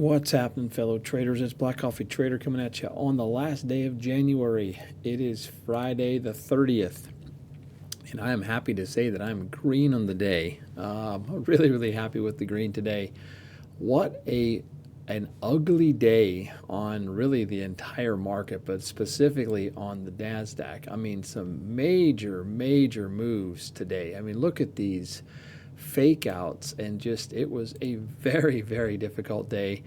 What's happening, fellow traders? It's Black Coffee Trader coming at you on the last day of January. It is Friday the 30th, and I am happy to say that I'm green on the day. Really happy with the green today. What an ugly day on really the entire market, but specifically on the NASDAQ. I mean, some major moves today. I mean, look at these fake outs, and just it was a very difficult day,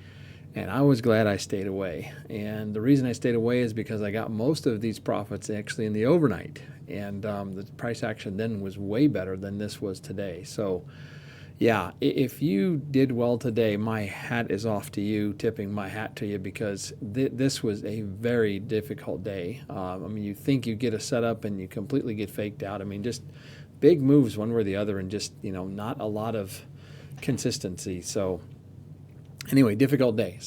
and I was glad I stayed away. And the reason I stayed away is because I got most of these profits actually in the overnight, and the price action then was way better than this was today. So yeah, if you did well today, my hat is off to you, tipping my hat to you, because this was a very difficult day. I mean, you think you get a setup and you completely get faked out. I mean, just big moves one way or the other, and just, not a lot of consistency. So anyway, difficult day.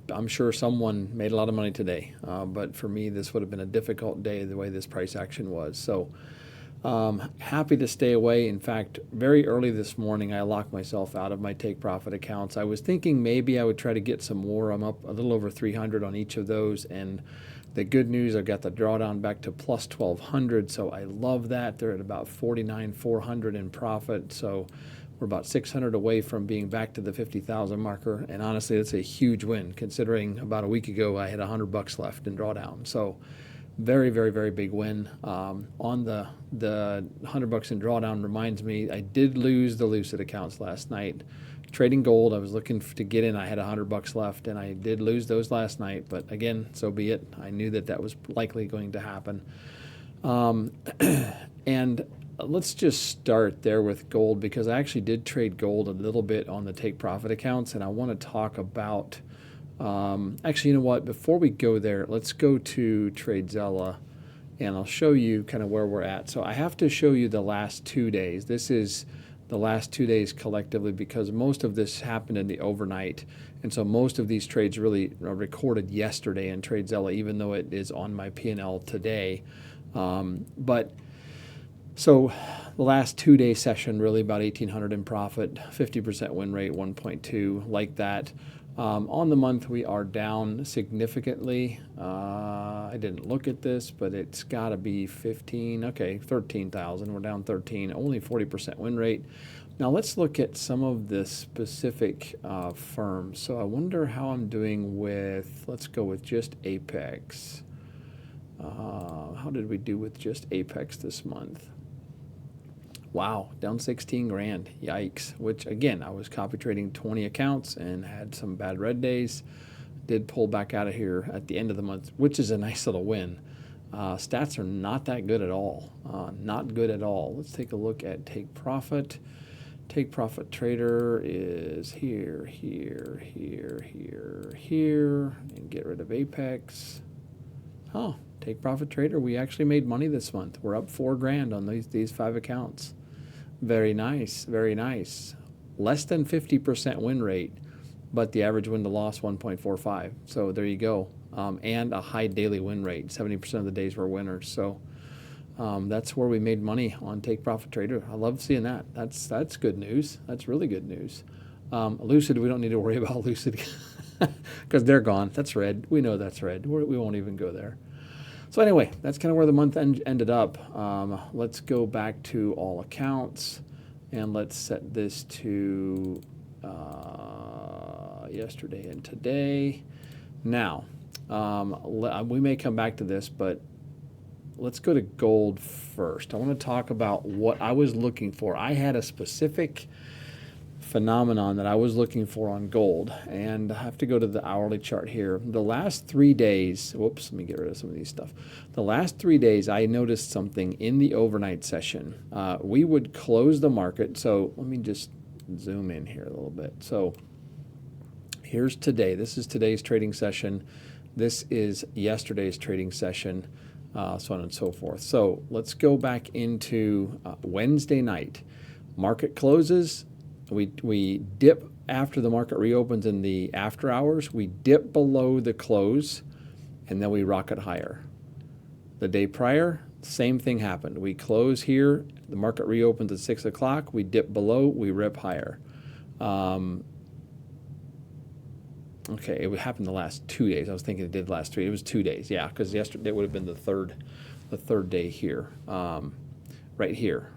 I'm sure someone made a lot of money today, but for me, this would have been a difficult day the way this price action was. So happy to stay away. In fact, very early this morning, I locked myself out of my take profit accounts. I was thinking maybe I would try to get some more. I'm up a little over 300 on each of those, and the good news, I've got the drawdown back to plus 1,200, so I love that. They're at about 49,400 in profit, so we're about 600 away from being back to the 50,000 marker, and honestly, that's a huge win, considering about a week ago I had $100 left in drawdown. So very big win. On the $100 in drawdown reminds me, I did lose the Lucid accounts last night. Trading gold, I was looking to get in. I had $100 left, and I did lose those last night. But again, so be it. I knew that was likely going to happen. And let's just start there with gold, because I actually did trade gold a little bit on the take profit accounts, and I want to talk about. Actually, you know what? Before we go there, let's go to TradeZella, and I'll show you kind of where we're at. So I have to show you the last 2 days. This is the last 2 days collectively, because most of this happened in the overnight, and so most of these trades really recorded yesterday in TradeZella, even though it is on my P&L today. But so the last 2 day session, really about 1,800 in profit, 50% win rate, 1.2, like that. On the month, we are down significantly. I didn't look at this, but it's got to be 15. Okay, 13,000. We're down 13, only 40% win rate. Now let's look at some of the specific firms. So I wonder how I'm doing with, let's go with just Apex. How did we do with just Apex this month? Wow, down 16 grand, yikes. Which again, I was copy trading 20 accounts and had some bad red days. Did pull back out of here at the end of the month, which is a nice little win. Stats are not that good at all, not good at all. Let's take a look at take profit. Take profit trader is here, and get rid of Apex. Oh, take profit trader, we actually made money this month. We're up 4 grand on these 5 accounts. Very nice, very nice. Less than 50% win rate, but the average win to loss 1.45. So there you go. And a high daily win rate. 70% of the days were winners. So that's where we made money on take profit trader. I love seeing that. That's good news. That's really good news. Lucid, we don't need to worry about Lucid because they're gone. That's red. We know that's red. We won't even go there. So anyway, that's kind of where the month ended up. Let's go back to all accounts, and let's set this to yesterday and today. Now, we may come back to this, but let's go to gold first. I want to talk about what I was looking for. I had a specific phenomenon that I was looking for on gold, and I have to go to the hourly chart here. The last 3 days, whoops, let me get rid of some of these stuff. The last 3 days, I noticed something in the overnight session. We would close the market. So let me just zoom in here a little bit. So here's today. This is today's trading session. This is yesterday's trading session, so on and so forth. So let's go back into Wednesday night. Market closes. We dip after the market reopens in the after hours. We dip below the close, and then we rocket higher. The day prior, same thing happened. We close here. The market reopens at 6 o'clock. We dip below. We rip higher. Okay, it would happen the last 2 days. I was thinking it did last 3. It was 2 days, yeah, because yesterday it would have been the third day here. Right here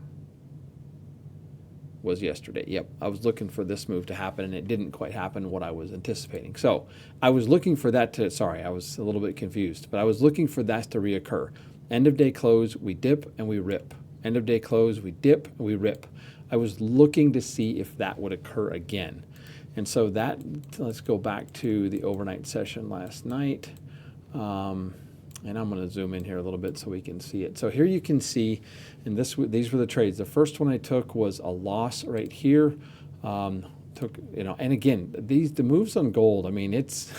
was yesterday. Yep, I was looking for this move to happen, and it didn't quite happen what I was anticipating. So I was looking for that to, sorry, I was a little bit confused, but I was looking for that to reoccur. End of day close, we dip and we rip. End of day close, we dip and we rip. I was looking to see if that would occur again. And so that, let's go back to the overnight session last night. And I'm going to zoom in here a little bit so we can see it. So here you can see, and these were the trades. The first one I took was a loss right here. And again, the moves on gold, I mean, it's,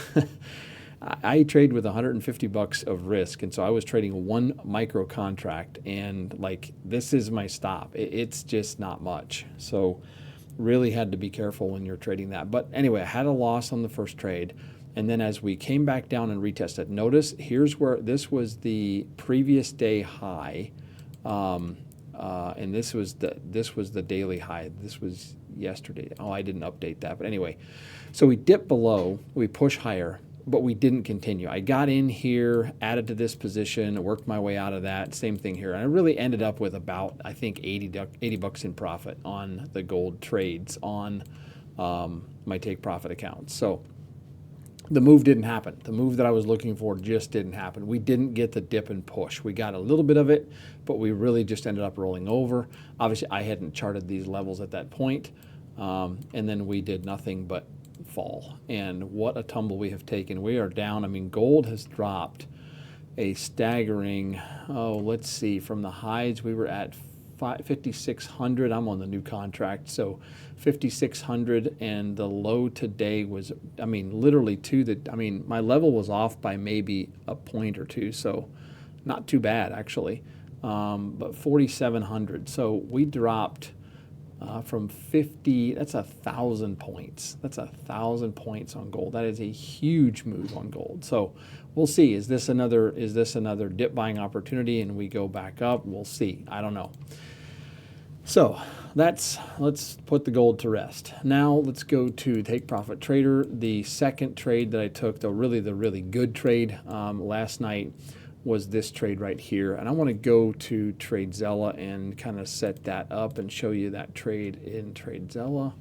I trade with $150 of risk. And so I was trading one micro contract, and like, this is my stop. It's just not much. So really had to be careful when you're trading that. But anyway, I had a loss on the first trade. And then as we came back down and retested, notice here's where this was the previous day high, and this was the daily high. This was yesterday. Oh, I didn't update that, but anyway, so we dipped below, we push higher, but we didn't continue. I got in here, added to this position, worked my way out of that. Same thing here, and I really ended up with about, I think, $80 in profit on the gold trades on my take profit accounts. So the move didn't happen. The move that I was looking for just didn't happen. We didn't get the dip and push. We got a little bit of it, but we really just ended up rolling over. Obviously, I hadn't charted these levels at that point, and then we did nothing but fall. And what a tumble we have taken. We are down. I mean, gold has dropped a staggering, let's see, from the highs we were at 5,600. I'm on the new contract, so 5,600, and the low today was, I mean, literally my level was off by maybe a point or two, so not too bad actually, but 4,700. So we dropped from 50. That's 1,000 points. That's 1,000 points on gold. That is a huge move on gold. So we'll see. Is this another dip buying opportunity and we go back up? We'll see. I don't know. So let's put the gold to rest. Now let's go to Take Profit Trader. The second trade that I took, the really good trade last night, was this trade right here. And I want to go to TradeZella and kind of set that up and show you that trade in TradeZella.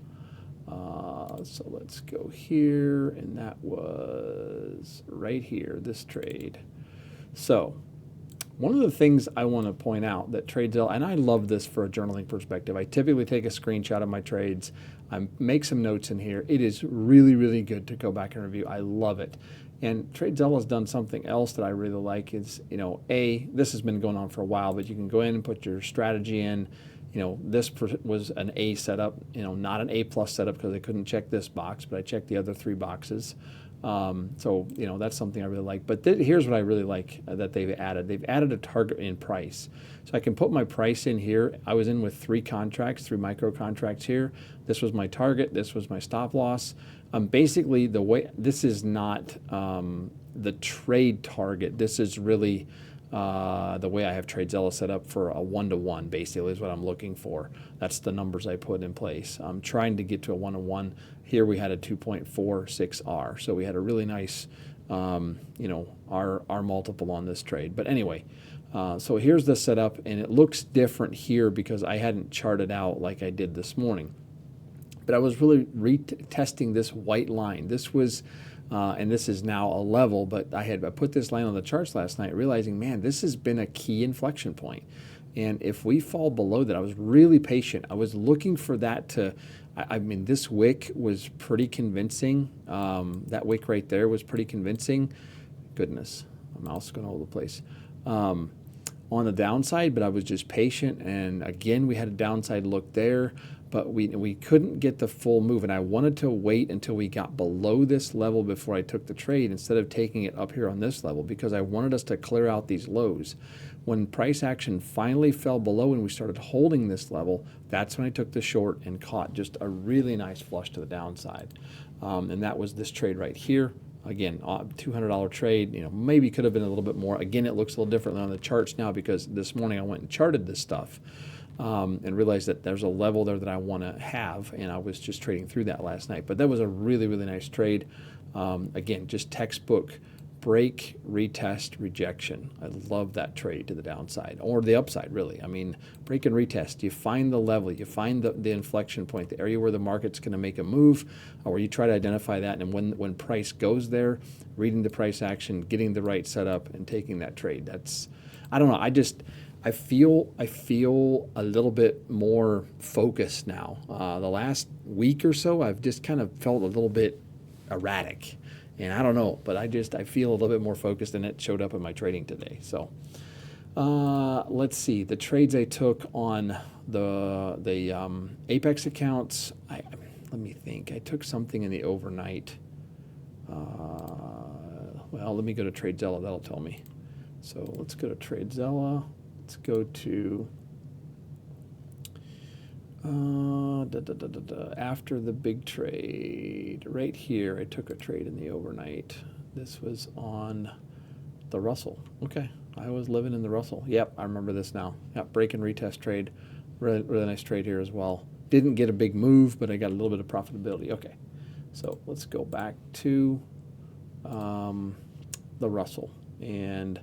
So let's go here, and that was right here, this trade. So one of the things I want to point out that TradeZella, and I love this for a journaling perspective, I typically take a screenshot of my trades, I make some notes in here. It is really good to go back and review. I love it. And TradeZella has done something else that I really like is, this has been going on for a while, but you can go in and put your strategy in. This was an A setup, not an A plus setup because I couldn't check this box, but I checked the other 3 boxes. So that's something I really like. But here's what I really like that they've added. They've added a target in price. So I can put my price in here. I was in with 3 contracts, 3 micro contracts here. This was my target. This was my stop loss. Basically, the way this is not the trade target. This is really the way I have TradeZella set up for a 1-to-1, basically, is what I'm looking for. That's the numbers I put in place. I'm trying to get to a 1-to-1. Here we had a 2.46R, so we had a really nice, our multiple on this trade. But anyway, so here's the setup, and it looks different here because I hadn't charted out like I did this morning. But I was really retesting this white line. This was, and this is now a level, but I put this line on the charts last night, realizing, man, this has been a key inflection point. And if we fall below that, I was really patient. I was looking for that to, I mean, this wick was pretty convincing. That wick right there was pretty convincing. Goodness, my mouse is going all over the place. On the downside, but I was just patient. And again, we had a downside look there, but we couldn't get the full move. And I wanted to wait until we got below this level before I took the trade instead of taking it up here on this level, because I wanted us to clear out these lows. When price action finally fell below and we started holding this level, that's when I took the short and caught just a really nice flush to the downside. And that was this trade right here. Again, $200 trade, maybe could have been a little bit more. Again, it looks a little differently on the charts now because this morning I went and charted this stuff and realized that there's a level there that I want to have, and I was just trading through that last night. But that was a really nice trade. Again, just textbook break, retest, rejection. I love that trade to the downside or the upside, really. I mean, break and retest. You find the level, you find the inflection point, the area where the market's going to make a move, or you try to identify that. And when price goes there, reading the price action, getting the right setup, and taking that trade. That's, I don't know. I feel a little bit more focused now. The last week or so, I've just kind of felt a little bit erratic. And I don't know, but I feel a little bit more focused, and it showed up in my trading today. So let's see. The trades I took on the Apex accounts, let me think. I took something in the overnight. Well, let me go to TradeZella. That'll tell me. So let's go to TradeZella. Let's go to after the big trade, right here, I took a trade in the overnight. This was on the Russell. Okay, I was living in the Russell. Yep, I remember this now. Yep, break and retest trade. Really, really nice trade here as well. Didn't get a big move, but I got a little bit of profitability. Okay, so let's go back to the Russell. And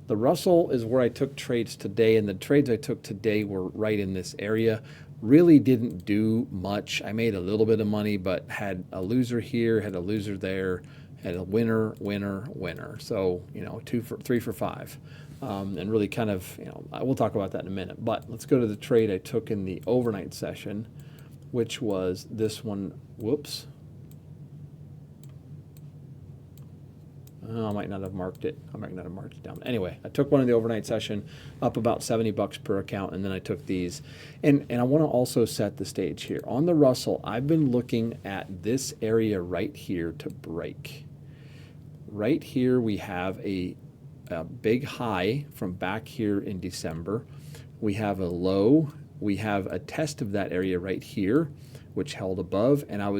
the Russell is where I took trades today, and the trades I took today were right in this area. Really didn't do much. I made a little bit of money, but had a loser here, had a loser there, had a winner, winner, winner. So, 3 for 5. And really kind of, we'll talk about that in a minute. But let's go to the trade I took in the overnight session, which was this one. Whoops. I might not have marked it. I might not have marked it down. Anyway, I took one in the overnight session, up about $70 per account, and then I took these. And I want to also set the stage here. On the Russell, I've been looking at this area right here to break. Right here we have a big high from back here in December. We have a low. We have a test of that area right here, which held above. And I've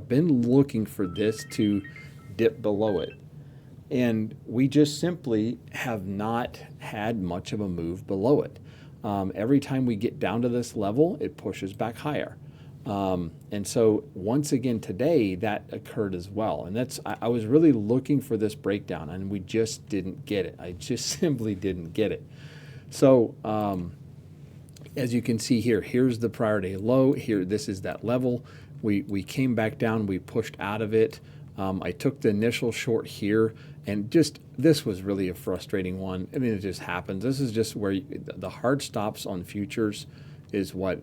been looking for this to dip below it. And we just simply have not had much of a move below it. Every time we get down to this level, it pushes back higher. And so once again today, that occurred as well. And I was really looking for this breakdown, and we just didn't get it. I just simply didn't get it. So as you can see here, here's the prior day low. Here, this is that level. We came back down. We pushed out of it. I took the initial short here, and this was really a frustrating one. I mean, it just happens. This is just where the hard stops on futures is what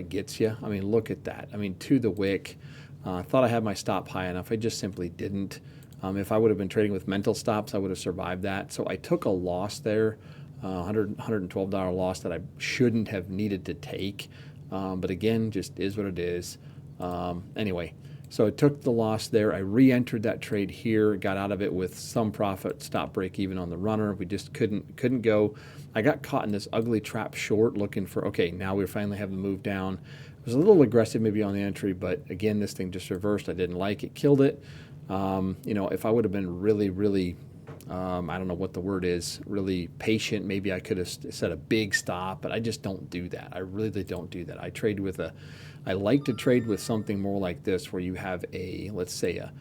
gets you. I mean, look at that. I mean, to the wick. I thought I had my stop high enough. I just simply didn't. If I would have been trading with mental stops, I would have survived that. So I took a loss there, $112 loss that I shouldn't have needed to take. But again, just is what it is. Anyway. So I took the loss there. I re-entered that trade here, got out of it with some profit, stop break even on the runner. We just couldn't go. I got caught in this ugly trap short looking for, okay, now we finally have the move down. It was a little aggressive maybe on the entry, but again, this thing just reversed. I didn't like it, killed it. If I would have been really, really, I don't know what the word is, really patient, maybe I could have set a big stop, but I just don't do that. I really don't do that. I like to trade with something more like this, where you have let's say a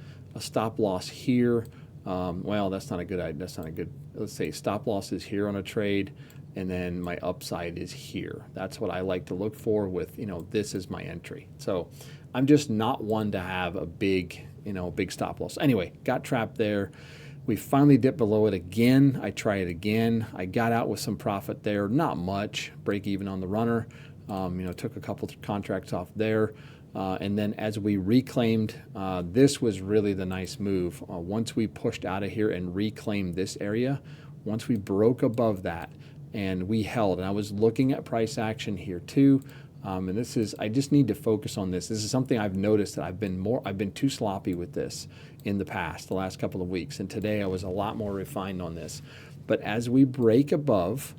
stop loss here. Well, that's not a good. Let's say stop loss is here on a trade, and then my upside is here. That's what I like to look for with, this is my entry. So I'm just not one to have a big stop loss. Anyway, got trapped there. We finally dipped below it again. I try it again. I got out with some profit there, not much, break even on the runner. Took a couple of contracts off there. And then as we reclaimed, this was really the nice move. Once we pushed out of here and reclaimed this area, once we broke above that and we held, and I was looking at price action here too. And I just need to focus on this. This is something I've noticed that I've been too sloppy with this in the past, the last couple of weeks. And today I was a lot more refined on this. But as we break above,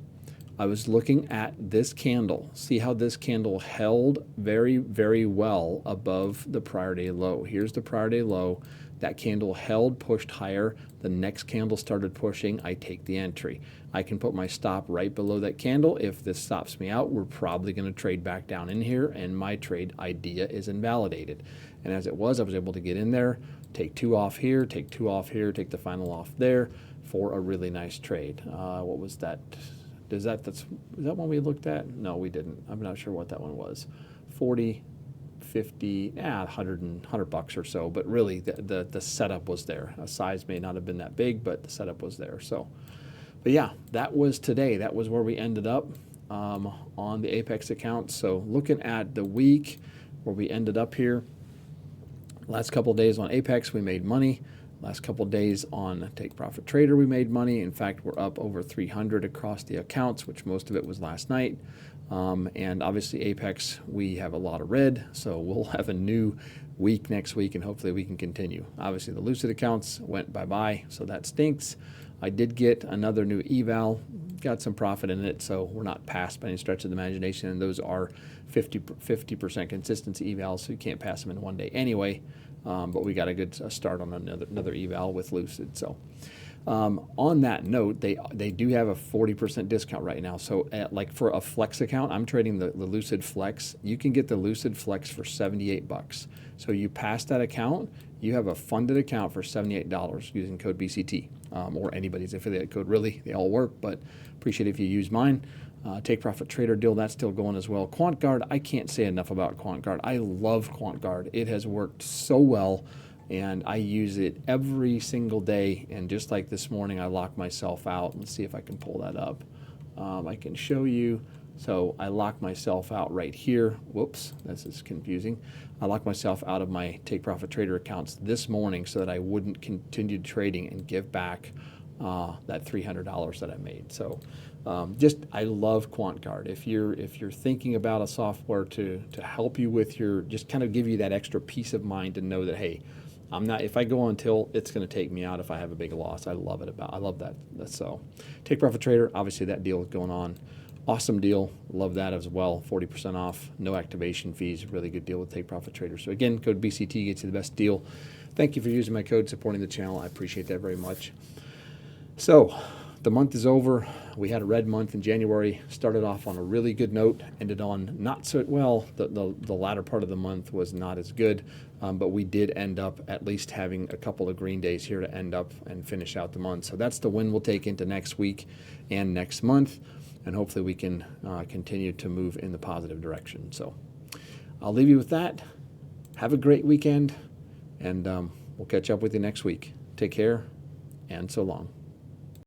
I was looking at this candle. See how this candle held very, very well above the prior day low. Here's the prior day low. That candle held, pushed higher. The next candle started pushing. I take the entry. I can put my stop right below that candle. If this stops me out, we're probably going to trade back down in here, and my trade idea is invalidated. And as it was, I was able to get in there, take 2 off here, take 2 off here, take the final off there for a really nice trade. What was that? Is that one we looked at? No, we didn't. I'm not sure what that one was. 40, 50, 100 bucks or so, but really the setup was there. A size may not have been that big, but the setup was there. So, but yeah, that was today. That was where we ended up on the Apex account. So looking at the week where we ended up here, last couple of days on Apex, we made money. Last couple of days on Take Profit Trader, we made money. In fact, we're up over 300 across the accounts, which most of it was last night. And obviously Apex, we have a lot of red, so we'll have a new week next week, and hopefully we can continue. Obviously the Lucid accounts went bye-bye, so that stinks. I did get another new eval, got some profit in it, so we're not past by any stretch of the imagination, and those are 50% consistency evals, so you can't pass them in one day anyway. But we got a good start on another eval with Lucid. So on that note, they do have a 40% discount right now. So like for a Flex account, I'm trading the Lucid Flex. You can get the Lucid Flex for 78 bucks. So you pass that account, you have a funded account for $78 using code BCT or anybody's affiliate code. Really, they all work, but appreciate if you use mine. Take Profit Trader deal, that's still going as well. QuantGuard, I can't say enough about QuantGuard. I love QuantGuard. It has worked so well, and I use it every single day. And just like this morning, I locked myself out. Let's see if I can pull that up. I can show you. So I locked myself out right here. Whoops, this is confusing. I locked myself out of my Take Profit Trader accounts this morning so that I wouldn't continue trading and give back that $300 that I made. So I love QuantGuard. If you're thinking about a software to help you with your, just kind of give you that extra peace of mind to know that, hey, if I go on till, it's going to take me out if I have a big loss. I love that. So Take Profit Trader, obviously that deal is going on. Awesome deal. Love that as well. 40% off, no activation fees. Really good deal with Take Profit Trader. So again, code BCT gets you the best deal. Thank you for using my code, supporting the channel. I appreciate that very much. So the month is over. We had a red month in January. Started off on a really good note. Ended on not so well. The latter part of the month was not as good, but we did end up at least having a couple of green days here to end up and finish out the month. So that's the win we'll take into next week and next month. And hopefully we can continue to move in the positive direction. So I'll leave you with that. Have a great weekend, and we'll catch up with you next week. Take care, and so long.